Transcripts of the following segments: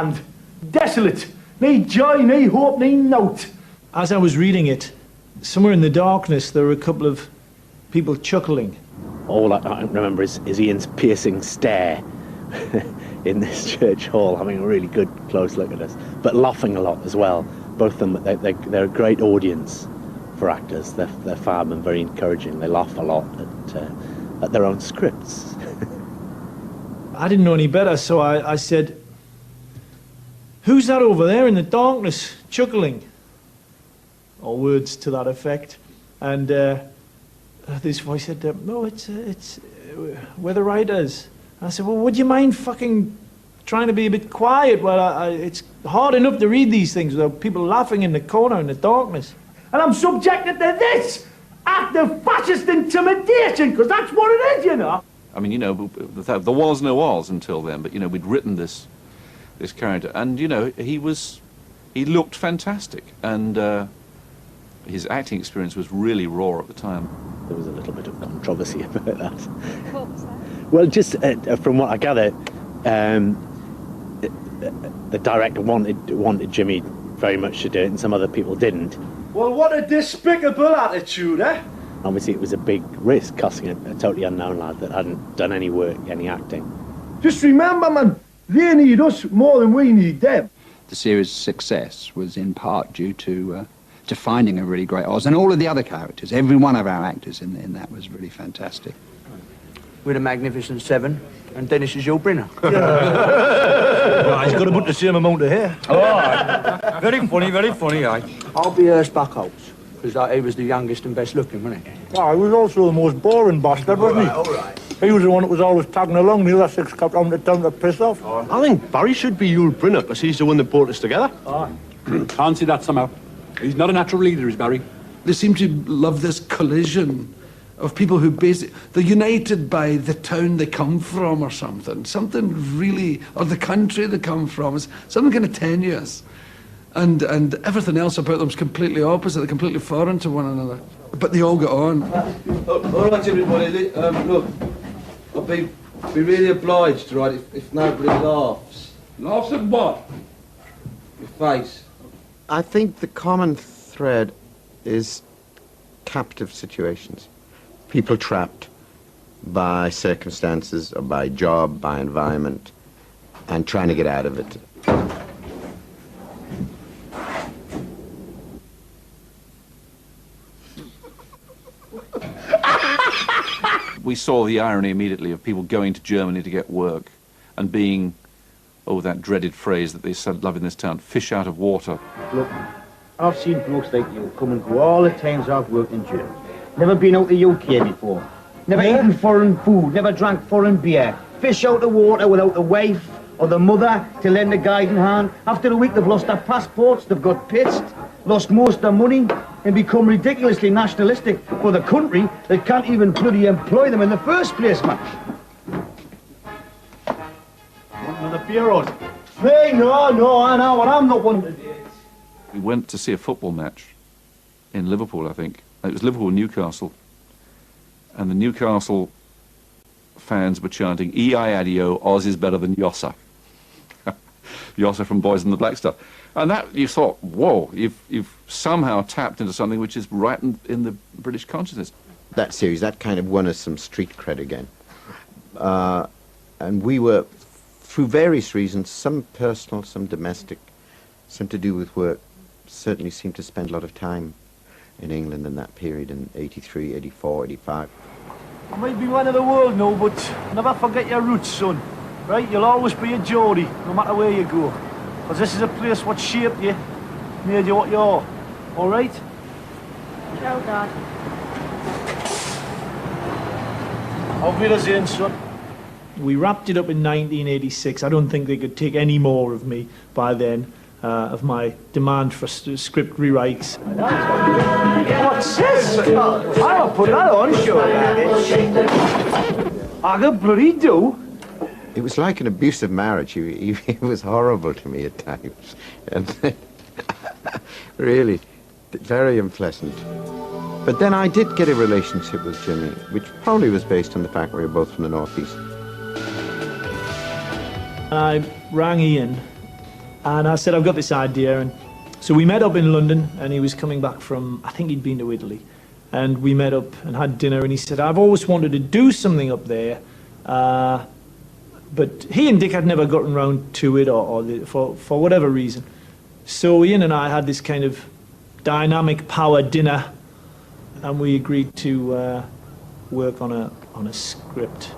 and desolate. Nee joy, nee hope, nee note. As I was reading it, somewhere in the darkness there were a couple of people chuckling. All I remember is Ian's piercing stare in this church hall, having a really good close look at us, but laughing a lot as well. Both of them, they're a great audience for actors. They're fab and very encouraging. They laugh a lot at their own scripts. I didn't know any better, so I said, "Who's that over there in the darkness, chuckling?" Or words to that effect. And this voice said, "No, it's we're the writers." I said, "Well, would you mind fucking trying to be a bit quiet? Well, it's hard enough to read these things without people laughing in the corner in the darkness." And I'm subjected to this act of fascist intimidation, because that's what it is, you know. I mean, you know, there was no Oz until then, but, you know, we'd written this character, and, you know, he looked fantastic, and his acting experience was really raw at the time. There was a little bit of controversy about that. What was that? Well, just from what I gather, the director wanted Jimmy very much to do it, and some other people didn't. Well, what a despicable attitude, eh? Obviously, it was a big risk casting a totally unknown lad that hadn't done any work, any acting. Just remember, man, they need us more than we need them. The series' success was in part due to finding a really great Oz, and all of the other characters. Every one of our actors in that was really fantastic. We're the Magnificent Seven, and Dennis is your Brinner. Well, he's got to put the same amount of hair. Oh, aye. Very funny, aye. I'll be Buckholz, because he was the youngest and best looking, wasn't he? Oh, he was also the most boring bastard, wasn't he? All right. He was the one that was always tagging along, the other six kept on the town to piss off. I think Barry should be Yul Brynner, because he's the one that brought us together. Can't see that somehow. He's not a natural leader, is Barry. They seem to love this collision of people who they're united by the town they come from or something really, or the country they come from. It's something kind of tenuous. And everything else about them is completely opposite, they're completely foreign to one another. But they all get on. All right, everybody, look, I'll be really obliged, right, if nobody laughs. Laughs at what? Your face. I think the common thread is captive situations. People trapped by circumstances or by job, by environment, and trying to get out of it. We saw the irony immediately of people going to Germany to get work and being, that dreaded phrase that they said love in this town, fish out of water. Look, I've seen blokes like you come and go all the times I've worked in Germany. Never been out the UK before. Never eaten foreign food, never drank foreign beer. Fish out the water without the wife or the mother to lend a guiding hand. After a week they've lost their passports, they've got pissed, lost most of their money, and become ridiculously nationalistic for the country that can't even bloody employ them in the first place, man. One of the bureaus. Hey, no, I know, and I'm not one of the days. We went to see a football match in Liverpool, I think. It was Liverpool-Newcastle. And the Newcastle fans were chanting, "E-I-A-D-O, Oz is better than Yossa." Yossa from Boys in the Black Stuff. And that, you thought, whoa, you've somehow tapped into something which is right in the British consciousness. That series, that kind of won us some street cred again. And we were, through various reasons, some personal, some domestic, some to do with work, certainly seemed to spend a lot of time in England in that period, in 83, 84, 85. I might be one of the world now, but never forget your roots, son. Right? You'll always be a Geordie, no matter where you go. Because this is a place what shaped you, made you what you are. All right? Ciao, Dad. Auf Wiedersehen, son. We wrapped it up in 1986. I don't think they could take any more of me by then, of my demand for script rewrites. What's this? I'll put that on, sure. I could bloody do. It was like an abusive marriage. He was horrible to me at times. And really, very unpleasant. But then I did get a relationship with Jimmy, which probably was based on the fact we were both from the Northeast. I rang Ian And I said, I've got this idea. And so we met up in London, and he was coming back from, I think he'd been to Italy. And we met up and had dinner, and he said, I've always wanted to do something up there. But he and Dick had never gotten round to it, for whatever reason. So Ian and I had this kind of dynamic power dinner, and we agreed to work on a script.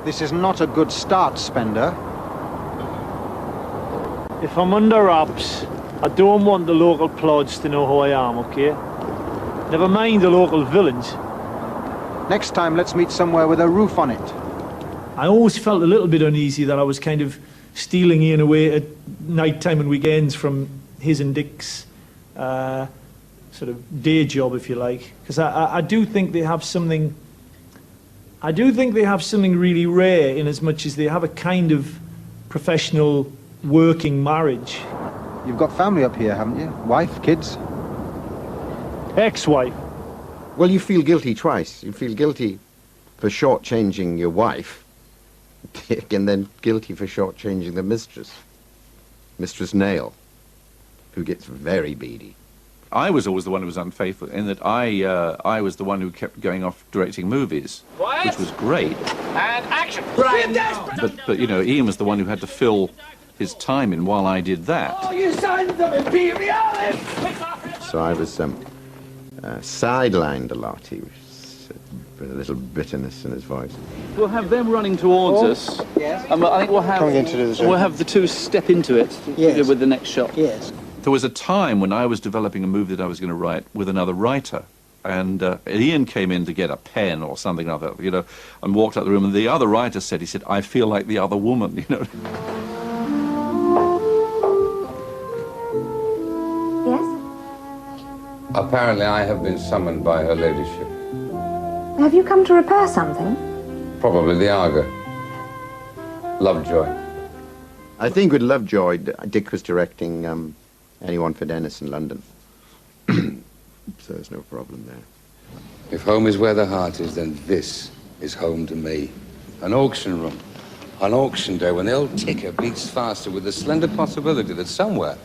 This is not a good start, Spender. If I'm under wraps, I don't want the local plods to know who I am, okay? Never mind the local villains. Next time, let's meet somewhere with a roof on it. I always felt a little bit uneasy that I was kind of stealing Ian away at night time and weekends from his and Dick's sort of day job, if you like. Because I do think they have something... I do think they have something really rare in as much as they have a kind of professional working marriage. You've got family up here, haven't you? Wife, kids? Ex-wife. Well, you feel guilty twice. You feel guilty for shortchanging your wife, and then guilty for shortchanging the mistress, Mistress Nail, who gets very beady. I was always the one who was unfaithful, in that I was the one who kept going off directing movies, which was great. And action! Right. But you know, Ian was the one who had to fill his time in while I did that. Oh, you sons of imperialists! So I was sidelined a lot. He was a little bitterness in his voice. We'll have them running towards us. Yes. I think we'll have the two step into it with the next shot. Yes. There was a time when I was developing a movie that I was going to write with another writer, and Ian came in to get a pen or something like that, you know, and walked out the room, and the other writer said, he said, I feel like the other woman, you know. Yes? Apparently I have been summoned by her ladyship. Have you come to repair something? Probably the Argo. Lovejoy. I think with Lovejoy, Dick was directing Anyone for Dennis in London. So there's no problem there. If home is where the heart is, then this is home to me. An auction room. On auction day, when the old ticker beats faster with the slender possibility that somewhere,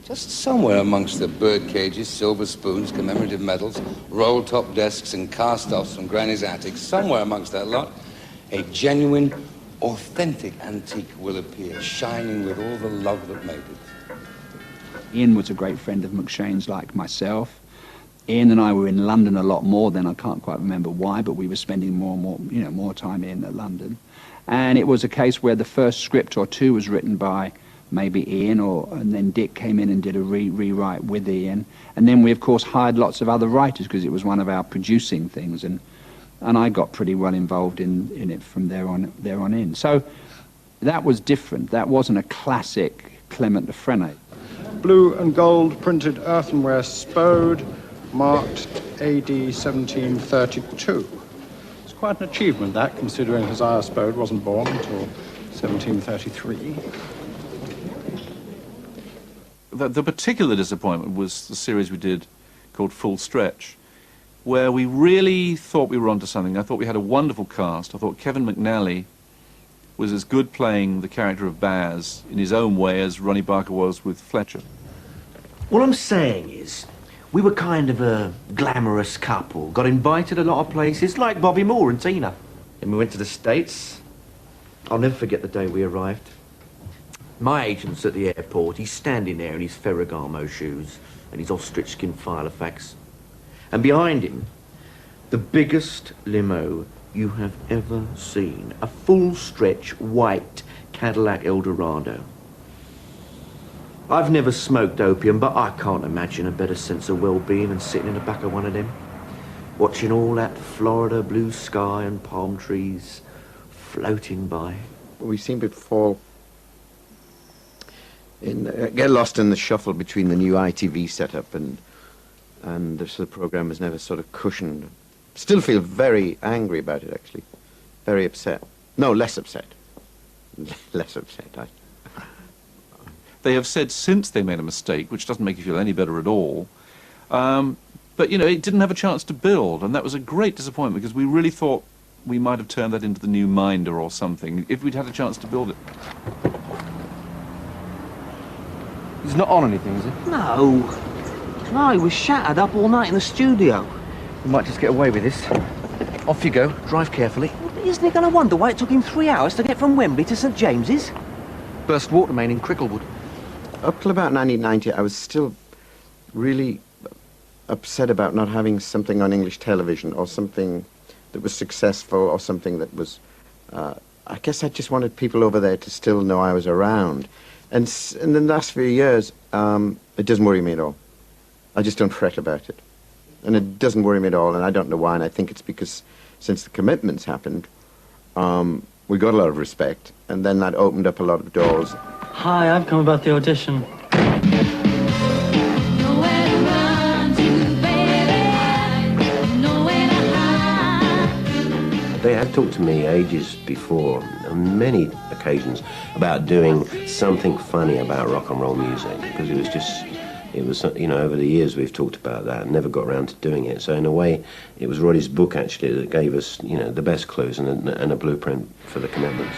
just somewhere amongst the bird cages, silver spoons, commemorative medals, roll-top desks and cast-offs from Granny's attic, somewhere amongst that lot, a genuine, authentic antique will appear, shining with all the love that made it. Ian was a great friend of McShane's, like myself. Ian and I were in London a lot more then. I can't quite remember why, but we were spending more and more, more time in London. And it was a case where the first script or two was written by maybe Ian, and then Dick came in and did a rewrite with Ian. And then we, of course, hired lots of other writers because it was one of our producing things. And I got pretty well involved in it from there on in. So that was different. That wasn't a classic Clement La Frenais. Blue and gold printed earthenware spode, marked AD 1732. It's quite an achievement, that, considering Hosea Spode wasn't born until 1733. The particular disappointment was the series we did called Full Stretch, where we really thought we were onto something. I thought we had a wonderful cast. I thought Kevin McNally was as good playing the character of Baz in his own way as Ronnie Barker was with Fletcher. What I'm saying is, we were kind of a glamorous couple, got invited a lot of places, like Bobby Moore and Tina. Then we went to the States. I'll never forget the day we arrived. My agent's at the airport. He's standing there in his Ferragamo shoes and his ostrich skin Filofax. And behind him, the biggest limo you have ever seen. A full-stretch white Cadillac Eldorado. I've never smoked opium, but I can't imagine a better sense of well-being than sitting in the back of one of them, watching all that Florida blue sky and palm trees floating by. We seem to fall in, get lost in the shuffle between the new ITV setup and the program was never sort of cushioned. Still feel very angry about it, actually. Very upset. No, less upset. Less upset. They have said since they made a mistake, which doesn't make you feel any better at all, but, you know, it didn't have a chance to build, and that was a great disappointment because we really thought we might have turned that into the new Minder or something if we'd had a chance to build it. He's not on anything, is he? No. No, he was shattered up all night in the studio. We might just get away with this. Off you go. Drive carefully. Isn't he going to wonder why it took him 3 hours to get from Wembley to St James's? Burst water main in Cricklewood. Up till about 1990, I was still really upset about not having something on English television or something that was successful or something that was... I guess I just wanted people over there to still know I was around. And in the last few years, it doesn't worry me at all. I just don't fret about it. And it doesn't worry me at all, and I don't know why, and I think it's because since the commitments happened, we got a lot of respect, and then that opened up a lot of doors. Hi, I've come about the audition. They had talked to me ages before, on many occasions, about doing something funny about rock and roll music, because it was, you know, over the years we've talked about that and never got around to doing it. So in a way, it was Roddy's book, actually, that gave us, you know, the best clues and a blueprint for the commitments.